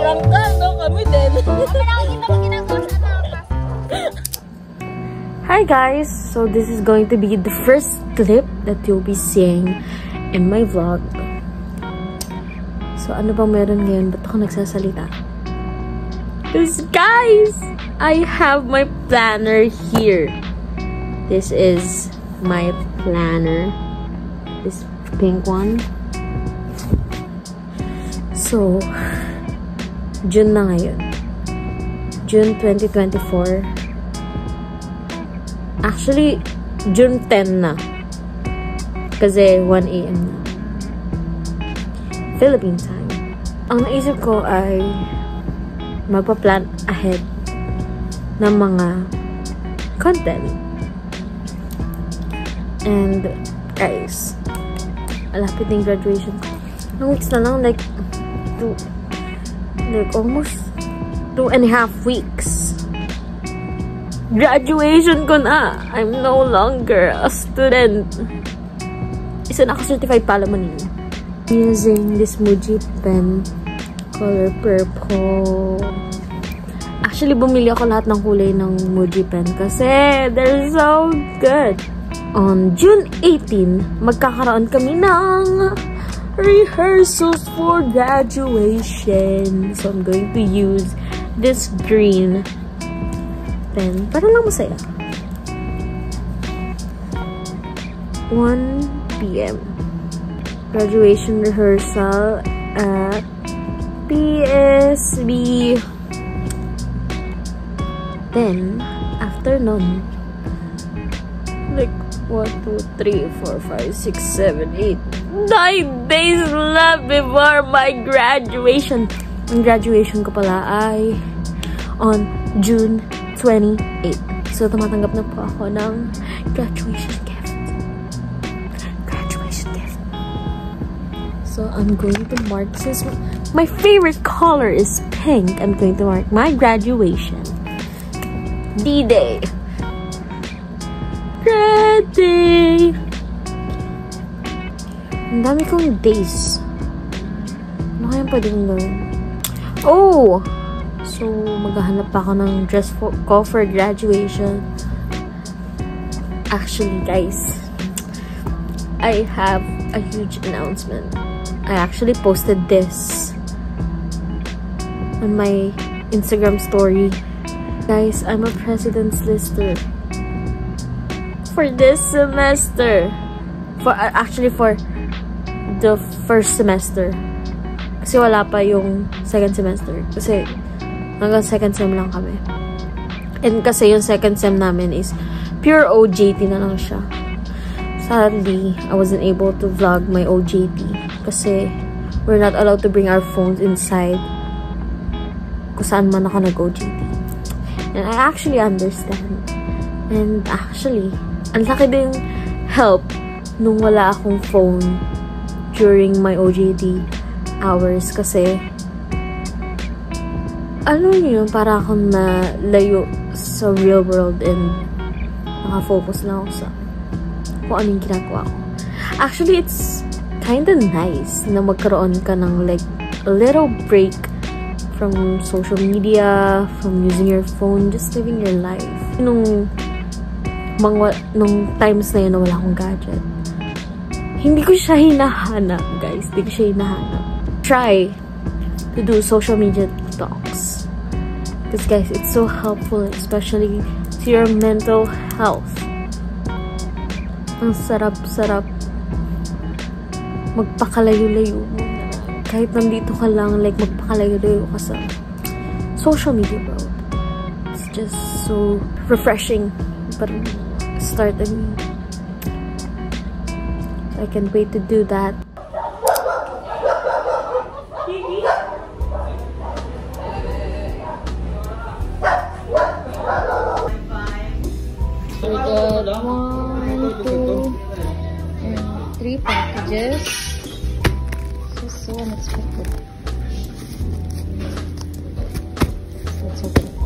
prangka, no? Kami din. Hi guys! So this is going to be the first clip that you'll be seeing in my vlog. So ano bang meron ngayon? Ba't ako nagsasalita? Because guys! I have my planner here. This is my planner. This pink one. So, June na ngayon. June 2024. Actually, June 10 na. Kasi 1 AM na. Philippine time. Ang naisip ko ay magpa-plan ahead ng mga content. And, guys, malapit na yung graduation ko. Ilang weeks na lang, like almost 2.5 weeks. Graduation ko na. I'm no longer a student. Isa na ako certified palamunin. Using this Muji pen, color purple. Actually, bumili ako lahat ng kulay ng Muji pen kasi they're so good. On June 18, magkakaroon kami ng rehearsals for graduation. So, I'm going to use this green pen. Parang lang masaya. 1 PM. Graduation rehearsal at PSB. Then, after nun, like 1, 2, 3, 4, 5, 6, 7, 8, 9 days left before my graduation. Ang graduation ko pala ay on June 28. So, tumatanggap na po ako ng graduation gift. Graduation gift. So, I'm going to mark, since my favorite color is pink, I'm going to mark my graduation. D-Day. Grad Day. Ang dami kong days. Ano kayang pwedeng gawin? Oh! So, maghahanap pa ako ng dress ko for graduation. Actually, guys, I have a huge announcement. I actually posted this on my Instagram story. Guys, I'm a president's lister for this semester. Actually, for the first semester. Kasi wala pa yung second semester. Kasi hanggang second sem lang kami. And kasi yung second sem namin is pure OJT na lang siya. Sadly, I wasn't able to vlog my OJT. Kasi we're not allowed to bring our phones inside kung saan man ako nag-OJT. And I actually understand. And actually, ang laki din help nung wala akong phone during my OJT hours kasi ano yun, para akong nalayo sa real world and nakafocus lang ako sa kung anong ginagawa ko. Actually, it's kinda nice na magkaroon ka ng like a little break from social media, from using your phone, just living your life. Nung times na yun na wala akong gadget, hindi ko siya hinahanap, guys. Hindi ko siya hinahanap. Try to do social media detox. Because, guys, it's so helpful, especially to your mental health. Ang sarap-sarap magpakalayo-layo mo. Kahit nandito ka lang, like, magpakalayo-layo ka sa social media world. It's just so refreshing. But start anew. So I can't wait to do that. We got 1, 2, and 3 packages. So unexpected. Let's open it.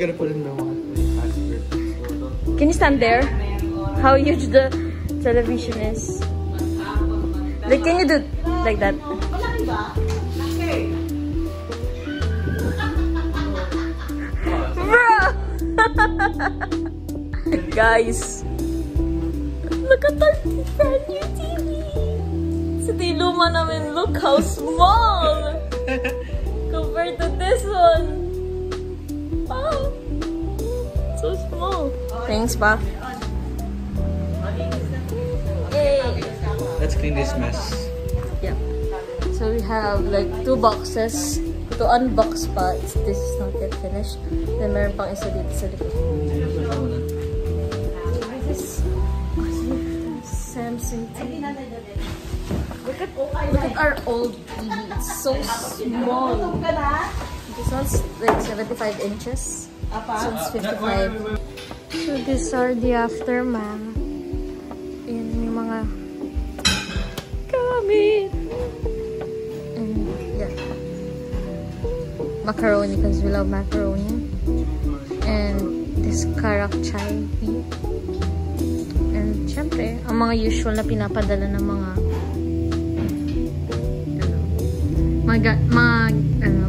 gonna put in the one. Can you stand there? How huge the television is. Like, can you do like that? Bro! Guys, look at our brand new TV. Sa luma namin, look how small compared to this one. Wow, so small. Thanks, pa. Yay! Let's clean this mess. Yeah. So we have like 2 boxes to unbox pa. This is not yet finished. Then meron pang isa dito sa likod. This is Samsung TV. Look at our old TV. It's so small. This one's like 75 inches. This one's 55. So these are the aftermath. Yan yung mga gamit. And yeah. Macaroni because we love macaroni. And this karak chai tea. And syempre, ang mga usual na pinapadala ng mga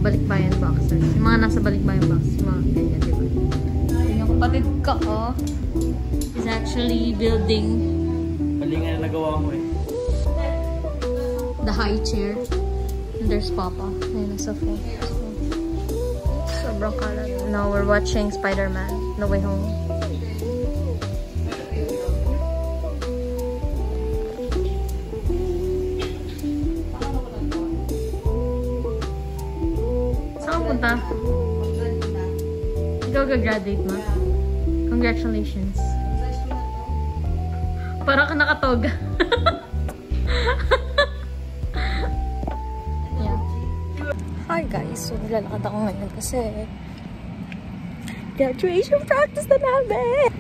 balikbayan boxes. Yung mga nasa balikbayan boxes. Yung mga ganyan, diba? Yung kapatid ko, is actually building Palingan na nagawa mo eh. the high chair. And there's Papa. Ayun, nasa phone. Sobrang kalat. Now we're watching Spider-Man No Way Home. Punta. Ikaw gagraduate mo. Congratulations. Parang ka nakatog. Yeah. Hi guys. So naglalakad ako ngayon kasi graduation practice na namin.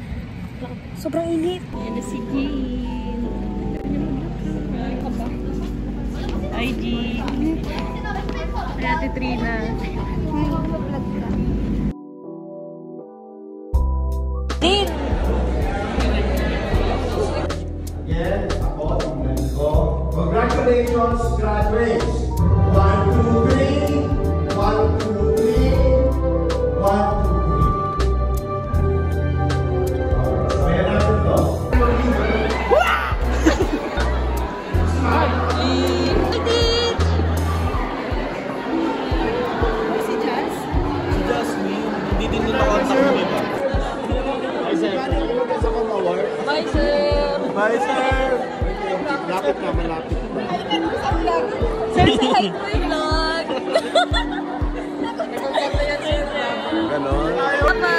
Sobrang init. Yan na si Jean. Hi Jean. Hi Ate Trina. Congratulations, graduates. 1, 2, 3. 1, 2, 3. 1, 2, 3. Sabay natin to. Si Jasmine, hindi din nila kontak mo, diba? Bye, sir. Bye, sir. Bye, sir. Lapit na, malapit na. Sir, say hi to my vlog. Ganon. Papa.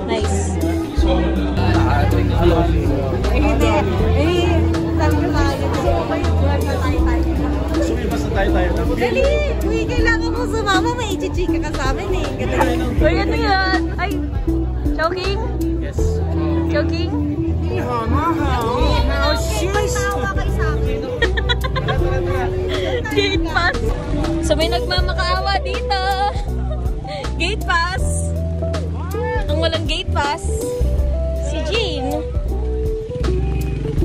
Nice. Hello. Sumibas na tayo. Dali! Uy, kailangan mo sumama. May ichichika ka sa amin eh. Uy, ano yan? Ay, choking? Yes. Choking? May tawa kayo sa akin. Gate pass. So may nagmamakaawa dito. Gate pass. Ang walang gate pass. Si Jean.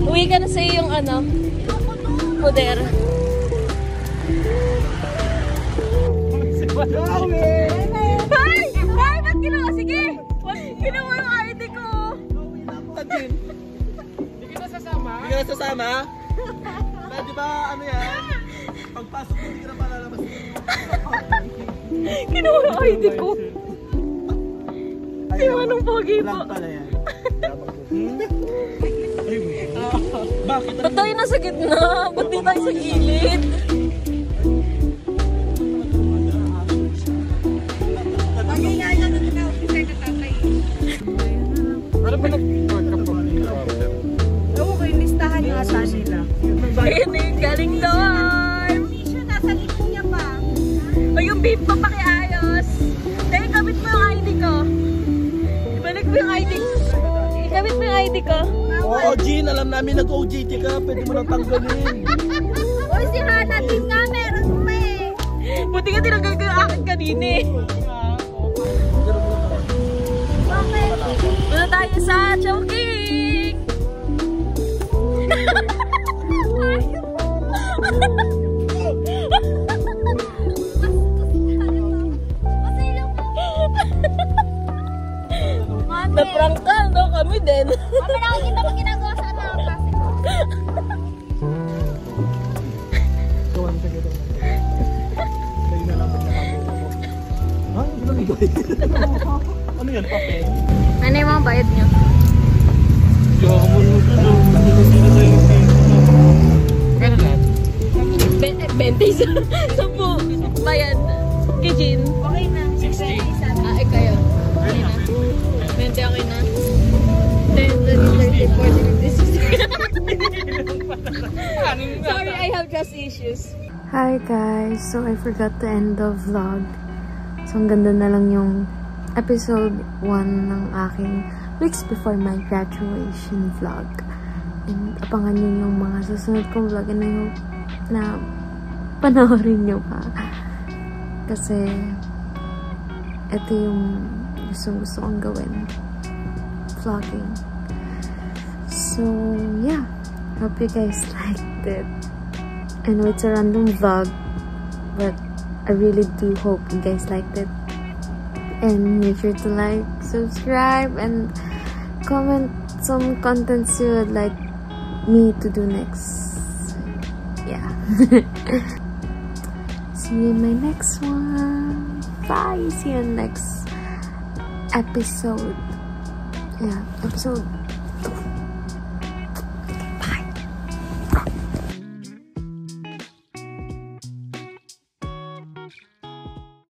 Uwi ka na sa yung ano, poder. Ay! Ay! Ba't ginawa? Sige! Ginawa yung ID ko. Tatin. Hindi ka nasasama? Hindi ka nasasama? Di ba ano yan? Pagpasok mo, hindi ka na palalabas. Ginawa yung ID ko. Yung anong pogi po. Lang pala yan. Bakit? Ba't tayo nasa gitna? Ba't di tayo sa gilid? Mag-ingay na doon na officer na tatay. Ano ba nag-work up? Ewan ko yung listahan yung asa nila. Ayun na yung galing dorm. Mission, nasa likod niya pa. O yung beef pa pakiayos. Dahil kabit mo yung ID ko. Ibalik mo yung ID ko. Gamit mo yung ID ko. Oo, Jean, alam namin nag-OJT ka. Pwede mo nang tanggalin. Uy, si Hana din nga, meron pa eh. Buti nga tinanggal ko yung akin kanina eh. Bakit? Muna tayo sa Chowking! Naprangkal, no? Kami din. Mama, nakikita mo ginagawa sa mga klase ko. Gawan ka gano'n. Sa'yo na lang magkakamura ko. Ha? Ano nito? Ano yan? Papel? Ano yung mga bayad nyo? Yaman mo dun, oh. Sino sa'yo yung sino? Kaya lahat? 20 sa po. Bayad. Kay Jean. Okay na. 60. Ah, kayo. Okay na. 20 okay na. 10, 20, 30, 40, 50. Sorry, I have trust issues. Hi guys, so I forgot to end the vlog. So ang ganda na lang yung episode 1 ng aking weeks before my graduation vlog. And abangan nyo yung mga susunod kong vlog and I hope na panoorin nyo pa. Kasi ito yung gusto kong gawin. Vlogging. So yeah, hope you guys liked it. I know it's a random vlog, but I really do hope you guys liked it. And make sure to like, subscribe, and comment some contents you would like me to do next. Yeah. See you in my next one. Bye. See you in the next episode. Yeah, episode